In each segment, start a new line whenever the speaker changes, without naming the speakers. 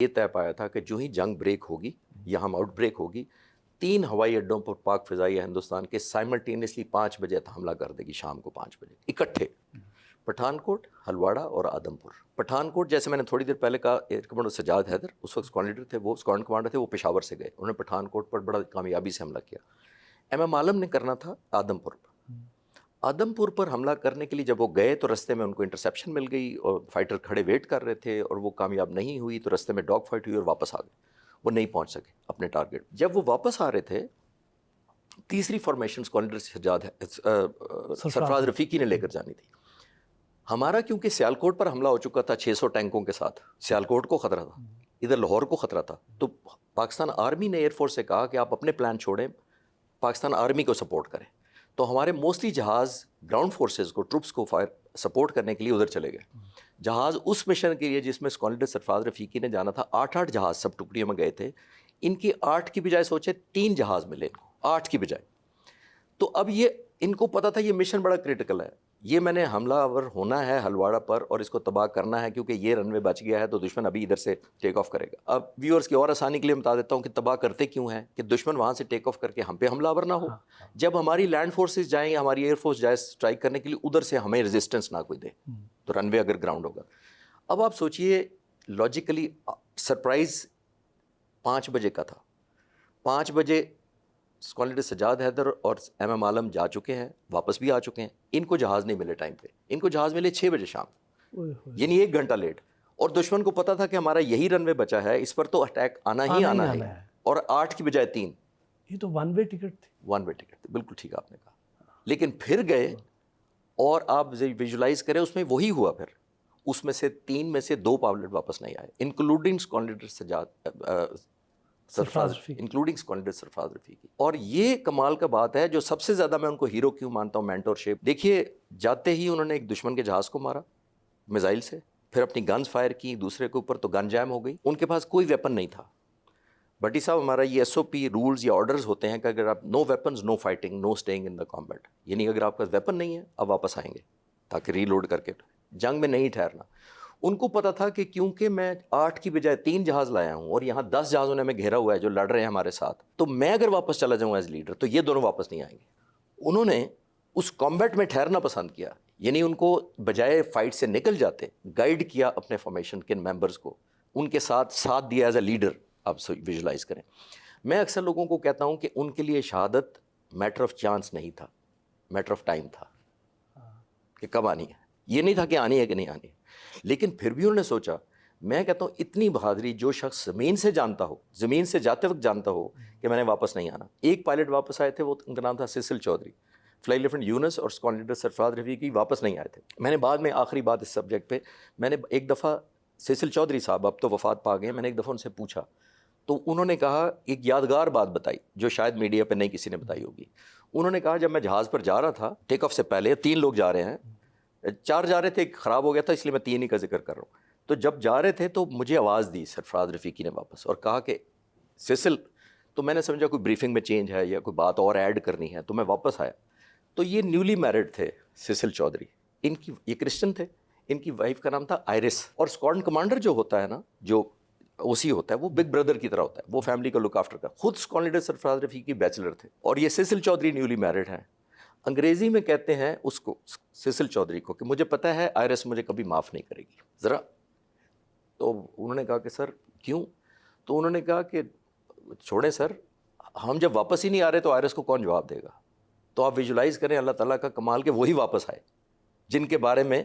یہ طے پایا تھا کہ جو ہی جنگ بریک ہوگی یا ہم آؤٹ بریک ہوگی 3 ہوائی اڈوں پر پاک فضائیہ ہندوستان کے سائملٹینیسلی 5 بجے حملہ کر دے گی، شام کو 5 بجے اکٹھے، پٹھان کوٹ، ہلواڑہ اور آدم پور۔ پٹھان کوٹ جیسے میں نے تھوڑی دیر پہلے کہا، ایئر کمانڈر سجاد حیدر اس وقت اسکواڈرن لیڈر تھے، وہ اسکواڈرن کمانڈر تھے، وہ پشاور سے گئے، انہوں نے پٹھان کوٹ پر بڑا کامیابی سے حملہ کیا۔ ایم عالم نے کرنا تھا آدم پور پر۔ آدم پور پر حملہ کرنے کے لیے جب وہ گئے تو رستے میں ان کو انٹرسیپشن مل گئی اور فائٹر کھڑے ویٹ کر رہے تھے، اور وہ کامیاب نہیں ہوئی تو رستے میں ڈاگ فائٹ ہوئی اور واپس آ گئے، وہ نہیں پہنچ سکے اپنے ٹارگیٹ۔ جب وہ واپس آ رہے تھے، تیسری فارمیشن اسکواڈرن سرفراز رفیقی نے لے کر جانی تھی۔ ہمارا کیونکہ سیالکوٹ پر حملہ ہو چکا تھا 600 ٹینکوں کے ساتھ، سیالکوٹ کو خطرہ تھا، ادھر لاہور کو خطرہ تھا، تو پاکستان آرمی نے ایئر فورس سے کہا کہ آپ اپنے پلان چھوڑیں، پاکستان آرمی کو سپورٹ کریں۔ تو ہمارے موسٹلی جہاز گراؤنڈ فورسز کو، ٹروپس کو فائر سپورٹ کرنے کے لیے ادھر چلے گئے۔ جہاز اس مشن کے لیے جس میں اسکواڈرن لیڈر سرفراز رفیقی نے جانا تھا، 8 جہاز سب ٹکڑیوں میں گئے تھے، ان کی 8 کی بجائے سوچے 3 جہاز ملے ان کو، 8 کی بجائے۔ تو اب یہ ان کو پتا تھا یہ مشن بڑا کرٹیکل ہے، یہ میں نے حملہ آور ہونا ہے ہلواڑہ پر اور اس کو تباہ کرنا ہے، کیونکہ یہ رن وے بچ گیا ہے تو دشمن ابھی ادھر سے ٹیک آف کرے گا۔ اب ویورز کی اور آسانی کے لیے بتا دیتا ہوں کہ تباہ کرتے کیوں ہیں، کہ دشمن وہاں سے ٹیک آف کر کے ہم پہ حملہ آور نہ ہو، جب ہماری لینڈ فورسز جائیں یا ہماری ایئر فورس جائے اسٹرائک کرنے کے لیے، ادھر سے ہمیں ریزسٹنس نہ کوئی دے، تو رن وے اگر گراؤنڈ ہوگا۔ اب آپ سوچئے لاجیکلی سرپرائز 5 بجے کا تھا، 5 بجے اسکواڈرن لیڈر سجاد حیدر اور ایم عالم جا چکے ہیں، واپس بھی آ چکے ہیں، ان کو جہاز نہیں ملے ٹائم پہ، ان کو جہاز ملے 6 بجے شام، یعنی 1 گھنٹہ لیٹ، اور دشمن کو پتا تھا کہ ہمارا یہی رن وے بچا ہے، اس پر تو اٹیک آنا ہی آنا ہے، اور 8 کی بجائے 3۔
یہ تو ون وے ٹکٹ تھی،
ون وے ٹکٹ تھی، بالکل ٹھیک آپ نے کہا۔ لیکن پھر گئے اور آپ ویژولائز کریں اس میں وہی ہوا، پھر اس میں سے 3 میں سے 2 پائلٹ واپس نہیں آئے، انکلوڈنگ اسکواڈرن لیڈر سجاد سرفراز رفیقی۔ اور یہ کمال کا بات ہے، جو سب سے زیادہ میں ان کو ہیرو کیوں مانتا ہوں، مینٹورشپ، دیکھیے جاتے ہی انہوں نے ایک دشمن کے جہاز کو مارا میزائل سے، پھر اپنی گنز فائر کی دوسرے کے اوپر، تو گن جیم ہو گئی، ان کے پاس کوئی ویپن نہیں تھا۔ بھٹی صاحب، ہمارا یہ ایس او پی رولز یا آرڈرز ہوتے ہیں کہ اگر آپ no weapons no fighting no staying in the combat, یعنی اگر آپ کا ویپن نہیں ہے آپ واپس آئیں گے تاکہ ری لوڈ کر کے جنگ میں نہیں ٹھہرنا۔ ان کو پتا تھا کہ کیونکہ میں 8 کی بجائے 3 جہاز لایا ہوں اور یہاں 10 جہازوں نے ہمیں گھیرا ہوا ہے جو لڑ رہے ہیں ہمارے ساتھ، تو میں اگر واپس چلا جاؤں ایز لیڈر تو یہ دونوں واپس نہیں آئیں گے۔ انہوں نے اس کامبیٹ میں ٹھہرنا پسند کیا، یعنی ان کو بجائے فائٹ سے نکل جاتے، گائیڈ کیا اپنے فارمیشن کے ممبرز کو، ان کے ساتھ دیا ایز اے لیڈر۔ آپ ویژولائز کریں، میں اکثر لوگوں کو کہتا ہوں کہ ان کے لیے شہادت میٹر آف چانس نہیں تھا، میٹر آف ٹائم تھا کہ کب آنی ہے، یہ نہیں تھا کہ آنی ہے کہ نہیں آنی ہے۔ لیکن پھر بھی انہوں نے سوچا، میں کہتا ہوں اتنی بہادری جو شخص زمین سے جانتا ہو، زمین سے جاتے وقت جانتا ہو کہ میں نے واپس نہیں آنا۔ ایک پائلٹ واپس آئے تھے، وہ ان کا نام تھا سیسل چودھری، فلائی لیفٹیننٹ یونس اور اسکواڈرن لیڈر سرفراز رفیقی واپس نہیں آئے تھے۔ میں نے بعد میں آخری بات اس سبجیکٹ پہ، میں نے ایک دفعہ سیسل چودھری صاحب اب تو وفات پا گئے، میں نے ایک دفعہ ان سے پوچھا تو انہوں نے کہا ایک یادگار بات بتائی جو شاید میڈیا پہ نہیں کسی نے بتائی ہوگی۔ انہوں نے کہا جب میں جہاز پر جا رہا تھا ٹیک آف سے پہلے، 3 لوگ جا رہے ہیں، 4 جا رہے تھے، ایک خراب ہو گیا تھا اس لیے میں 3 ہی کا ذکر کر رہا ہوں، تو جب جا رہے تھے تو مجھے آواز دی سرفراز رفیقی نے واپس اور کہا کہ سیسل، تو میں نے سمجھا کوئی بریفنگ میں چینج ہے یا کوئی بات اور ایڈ کرنی ہے، تو میں واپس آیا۔ تو یہ نیولی میرڈ تھے سیسل چودھری، ان کی یہ کرسچن تھے، ان کی وائف کا نام تھا آئرس، اور اسکواڈرن کمانڈر جو ہوتا ہے نا، جو او سی ہوتا ہے، وہ بگ بردر کی طرح ہوتا ہے، وہ فیملی کا لک آفٹر کا۔ خود اسکواڈرن لیڈر سرفراز رفیقی بیچلر تھے اور یہ سیسل چودھری نیولی میرڈ ہیں۔ انگریزی میں کہتے ہیں اس کو، سیسل چودھری کو، کہ مجھے پتہ ہے آئرس مجھے کبھی معاف نہیں کرے گی ذرا۔ تو انہوں نے کہا کہ سر کیوں؟ تو انہوں نے کہا کہ چھوڑیں سر، ہم جب واپس ہی نہیں آ رہے تو آئرس کو کون جواب دے گا؟ تو آپ ویژولائز کریں اللہ تعالیٰ کا کمال کہ وہی واپس آئے جن کے بارے میں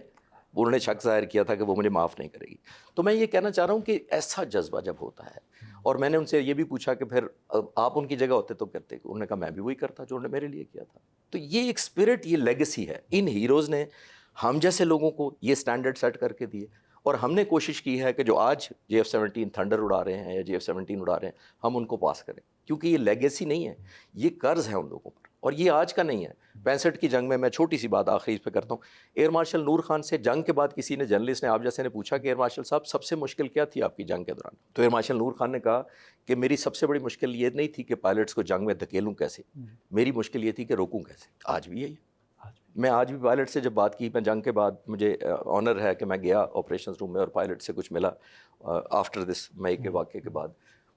انہوں نے شک ظاہر کیا تھا کہ وہ مجھے معاف نہیں کرے گی۔ تو میں یہ کہنا چاہ رہا ہوں کہ ایسا جذبہ جب ہوتا ہے، اور میں نے ان سے یہ بھی پوچھا کہ پھر آپ ان کی جگہ ہوتے تو کرتے، انہوں نے کہا میں بھی وہی کرتا جو انہوں نے میرے لیے کیا تھا۔ تو یہ ایک اسپرٹ، یہ لیگیسی ہے، ان ہیروز نے ہم جیسے لوگوں کو یہ سٹینڈرڈ سیٹ کر کے دیے، اور ہم نے کوشش کی ہے کہ جو آج JF-17 تھنڈر اڑا رہے ہیں یا JF-17 اڑا رہے ہیں، ہم ان کو پاس کریں، کیونکہ یہ لیگیسی نہیں ہے، یہ قرض ہے ان لوگوں پر، اور یہ آج کا نہیں ہے۔ 65 کی جنگ میں چھوٹی سی بات آخری اس پہ کرتا ہوں، ایئر مارشل نور خان سے جنگ کے بعد کسی نے، جرنلسٹ نے آپ جیسے نے پوچھا کہ ایئر مارشل صاحب سب سے مشکل کیا تھی آپ کی جنگ کے دوران؟ تو ایئر مارشل نور خان نے کہا کہ میری سب سے بڑی مشکل یہ نہیں تھی کہ پائلٹس کو جنگ میں دھکیلوں کیسے، میری مشکل یہ تھی کہ روکوں کیسے۔ آج بھی یہی ہے۔ میں آج بھی پائلٹ سے جب بات کی، میں جنگ کے بعد مجھے آنر ہے کہ میں گیا آپریشنز روم میں اور پائلٹ سے کچھ ملا آفٹر دس مئی کے واقعے کے بعد.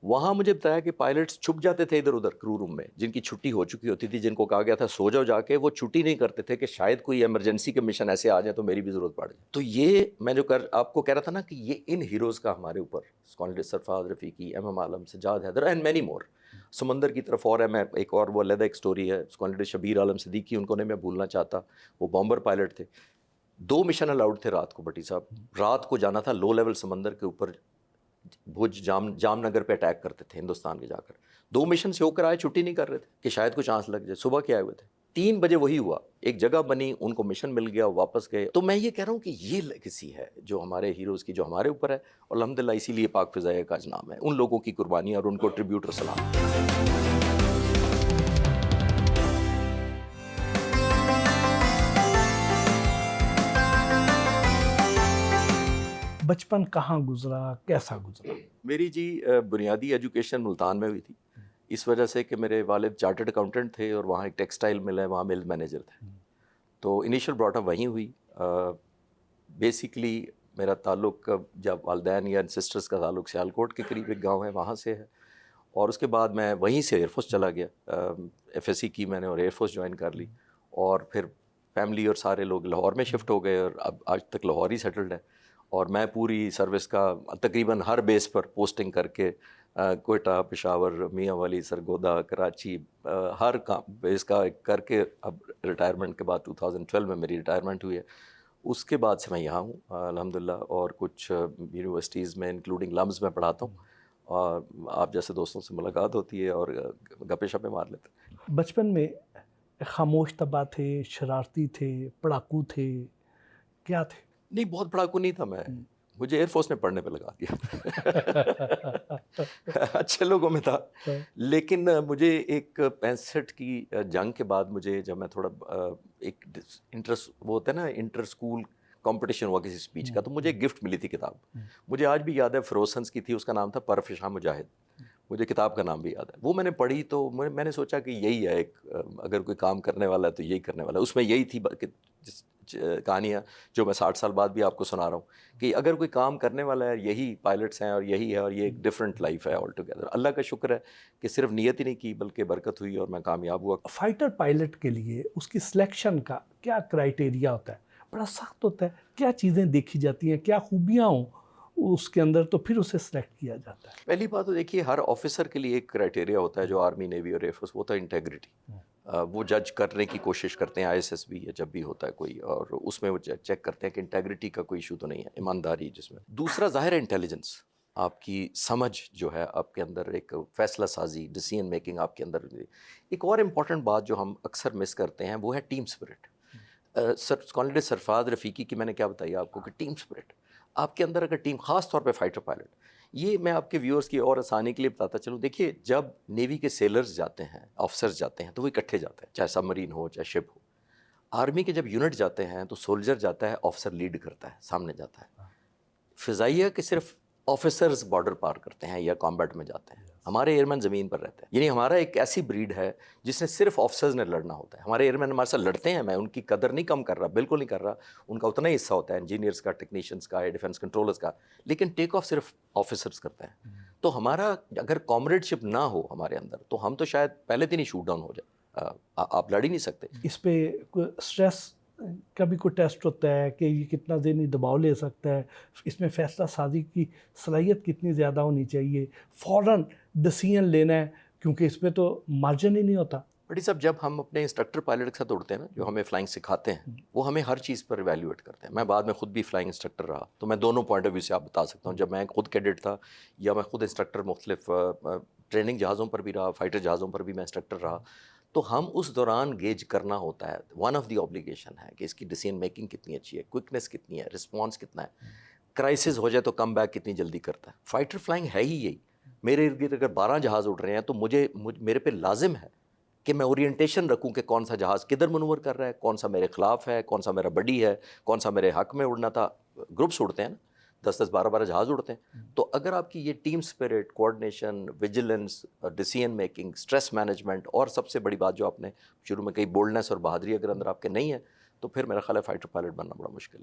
وہاں مجھے بتایا کہ پائلٹس چھپ جاتے تھے ادھر ادھر کرو روم میں، جن کی چھٹی ہو چکی ہوتی تھی، جن کو کہا گیا تھا سو جاؤ جا کے، وہ چھٹی نہیں کرتے تھے کہ شاید کوئی ایمرجنسی کے مشن ایسے آ جائیں تو میری بھی ضرورت پڑ جائے. تو یہ میں جو آپ کو کہہ رہا تھا نا کہ یہ ان ہیروز کا ہمارے اوپر candidate Sarfaraz Rafiqui, M Alam, Sajjad Haider and many more. سمندر کی طرف اور ہے، میں ایک اور وہ علیحدہ ایک سٹوری ہے کانڈیڈیٹ شبیر عالم صدیقی، ان کو نہیں میں بھولنا چاہتا، وہ بامبر پائلٹ تھے. 2 مشن الاؤڈ تھے رات کو بٹی صاحب، رات کو جانا تھا لو لیول سمندر کے اوپر، بھوج جام نگر پہ اٹیک کرتے تھے ہندوستان کے جا کر. 2 مشن سے ہو کر آئے، چھٹی نہیں کر رہے تھے کہ شاید کچھ چانس لگ جائے. صبح کے آئے ہوئے تھے، 3 بجے وہی ہوا، ایک جگہ بنی، ان کو مشن مل گیا، واپس گئے. تو میں یہ کہہ رہا ہوں کہ یہ لیگیسی ہے جو ہمارے ہیروز کی، جو ہمارے اوپر ہے، اور الحمدللہ اسی لیے پاک فضائیہ کا نام ہے ان لوگوں کی قربانیاں اور ان کو ٹریبیوٹ اور سلام.
بچپن کہاں گزرا، کیسا گزرا؟
میری جی بنیادی ایجوکیشن ملتان میں ہوئی تھی، اس وجہ سے کہ میرے والد چارٹرڈ اکاؤنٹنٹ تھے اور وہاں ایک ٹیکسٹائل مل ہے، وہاں مل مینیجر تھے. تو انیشیل براٹ اپ وہیں ہوئی. بیسیکلی میرا تعلق جب والدین یا سسٹرز کا تعلق سیالکوٹ کے قریب ایک گاؤں ہے وہاں سے ہے، اور اس کے بعد میں وہیں سے ایئر فورس چلا گیا. ایف ایس سی کی میں نے اور ایئر فورس جوائن کر لی، اور پھر فیملی اور سارے لوگ لاہور میں شفٹ ہو گئے، اور اب آج تک لاہور ہی سیٹلڈ ہے. اور میں پوری سروس کا تقریباً ہر بیس پر پوسٹنگ کر کے کوئٹہ، پشاور، میاں والی، سرگودا، کراچی، ہر کام بیس کا کر کے اب ریٹائرمنٹ کے بعد 2012 میں میری ریٹائرمنٹ ہوئی ہے. اس کے بعد سے میں یہاں ہوں الحمدللہ، اور کچھ یونیورسٹیز میں انکلوڈنگ لمز میں پڑھاتا ہوں، اور آپ جیسے دوستوں سے ملاقات ہوتی ہے اور گپے شپے مار لیتے ہیں.
بچپن میں خاموش طبع تھے، شرارتی تھے، پڑھاکو تھے، کیا تھے؟
نہیں، بہت پڑھاکو نہیں تھا میں، مجھے ایئر فورس نے پڑھنے پہ لگا دیا. اچھے لوگوں میں تھا، لیکن مجھے ایک 65 کی جنگ کے بعد مجھے جب میں تھوڑا ایک انٹرسٹ، وہ ہوتا ہے نا انٹر اسکول کمپٹیشن ہوا کسی اسپیچ کا، تو مجھے ایک گفٹ ملی تھی کتاب. مجھے آج بھی یاد ہے، فیروز ہنس کی تھی، اس کا نام تھا پرفشاں مجاہد. مجھے کتاب کا نام بھی یاد ہے. وہ میں نے پڑھی تو میں نے سوچا کہ یہی ہے ایک، اگر کوئی کام کرنے والا ہے تو یہی کرنے والا ہے. اس میں یہی تھی کہانیاں جو میں 60 سال بعد بھی آپ کو سنا رہا ہوں، کہ اگر کوئی کام کرنے والا ہے یہی پائلٹس ہیں اور یہی ہے، اور یہ ایک ڈفرینٹ لائف ہے آل ٹوگیدر. اللہ کا شکر ہے کہ صرف نیت ہی نہیں کی بلکہ برکت ہوئی اور میں کامیاب ہوا.
فائٹر پائلٹ کے لیے اس کی سلیکشن کا کیا کرائیٹیریا ہوتا ہے؟ بڑا سخت ہوتا ہے، کیا چیزیں دیکھی جاتی ہیں، کیا خوبیاں ہوں اس کے اندر تو پھر اسے سلیکٹ کیا جاتا ہے؟
پہلی بات تو دیکھیے، ہر آفیسر کے لیے ایک کرائیٹیریا ہوتا ہے جو آرمی، نیوی اور ایئر فورس، وہ ہوتا ہے انٹیگریٹی. وہ جج کرنے کی کوشش کرتے ہیں، ISS بھی یا جب بھی ہوتا ہے کوئی، اور اس میں وہ چیک کرتے ہیں کہ انٹیگریٹی کا کوئی ایشو تو نہیں ہے، ایمانداری جس میں. دوسرا ظاہر ہے انٹیلیجنس، آپ کی سمجھ جو ہے آپ کے اندر، ایک فیصلہ سازی، ڈیسیژن میکنگ آپ کے اندر. ایک اور امپورٹنٹ بات جو ہم اکثر مس کرتے ہیں وہ ہے ٹیم اسپرٹ. کانڈیڈیٹ سرفراز رفیقی کی میں نے کیا بتایا آپ کو کہ ٹیم اسپرٹ آپ کے اندر اگر ٹیم، خاص طور پہ فائٹر پائلٹ، یہ میں آپ کے ویورز کی اور آسانی کے لیے بتاتا چلوں. دیکھیے، جب نیوی کے سیلرز جاتے ہیں، آفسرز جاتے ہیں، تو وہ اکٹھے جاتے ہیں، چاہے سب مرین ہو چاہے شپ ہو. آرمی کے جب یونٹ جاتے ہیں تو سولجر جاتا ہے، آفسر لیڈ کرتا ہے، سامنے جاتا ہے. فضائیہ کے صرف آفیسرز بارڈر پار کرتے ہیں یا کامبیٹ میں جاتے ہیں، ہمارے ایئرمین زمین پر رہتے ہیں. یعنی ہمارا ایک ایسی بریڈ ہے جس نے صرف آفیسرز نے لڑنا ہوتا ہے. ہمارے ایئرمین ہمارے ساتھ لڑتے ہیں، میں ان کی قدر نہیں کم کر رہا، بالکل نہیں کر رہا، ان کا اتنا ہی حصہ ہوتا ہے انجینئرز کا، ٹیکنیشینز کا، ڈیفینس کنٹرولرز کا، لیکن ٹیک آف صرف آفیسرز کرتے ہیں. تو ہمارا اگر کامریڈشپ نہ ہو ہمارے اندر تو ہم تو شاید پہلے دن ہی شوٹ ڈاؤن ہو جائے، آپ لڑ ہی نہیں سکتے.
اس پہ کوئی اسٹریس کا بھی کوئی ٹیسٹ ہوتا ہے کہ یہ کتنا ذہنی دباؤ لے سکتا ہے، اس میں فیصلہ سازی کی صلاحیت کتنی زیادہ ہونی چاہیے، فوراً ڈیسیژن لینا ہے، کیونکہ اس میں تو مارجن ہی نہیں ہوتا.
بڑی صاحب، جب ہم اپنے انسٹرکٹر پائلٹ کے ساتھ اڑتے ہیں نا، جو ہمیں فلائنگ سکھاتے ہیں، وہ ہمیں ہر چیز پر ایویلیویٹ کرتے ہیں. میں بعد میں خود بھی فلائنگ انسٹرکٹر رہا، تو میں دونوں پوائنٹ آف ویو سے آپ بتا سکتا ہوں. جب میں خود کیڈٹ تھا یا میں خود انسٹرکٹر مختلف ٹریننگ جہازوں پر بھی رہا، فائٹر جہازوں پر بھی میں انسٹرکٹر رہا، تو ہم اس دوران گیج کرنا ہوتا ہے. ون آف دی اوبلیگیشن ہے کہ اس کی ڈیسیژن میکنگ کتنی اچھی ہے، کوئکنیس کتنی ہے، رسپانس کتنا ہے، کرائسس ہو جائے تو کم بیک کتنی جلدی کرتا ہے. فائٹر فلائنگ ہے ہی یہی. میرے ارد گرد اگر 12 جہاز اڑ رہے ہیں تو میرے پہ لازم ہے کہ میں اورینٹیشن رکھوں کہ کون سا جہاز کدھر منور کر رہا ہے، کون سا میرے خلاف ہے، کون سا میرا بڈی ہے، کون سا میرے حق میں اڑنا تھا. گروپس اڑتے ہیں نا، 10-10 12-12 جہاز اڑتے ہیں. تو اگر آپ کی یہ team spirit, coordination, vigilance, decision making, stress management, اور سب سے بڑی بات جو آپ نے شروع میں کہی، بولڈنس اور بہادری اگر اندر آپ کے نہیں ہے تو پھر میرا خیال ہے فائٹر پائلٹ بننا بڑا مشکل ہے.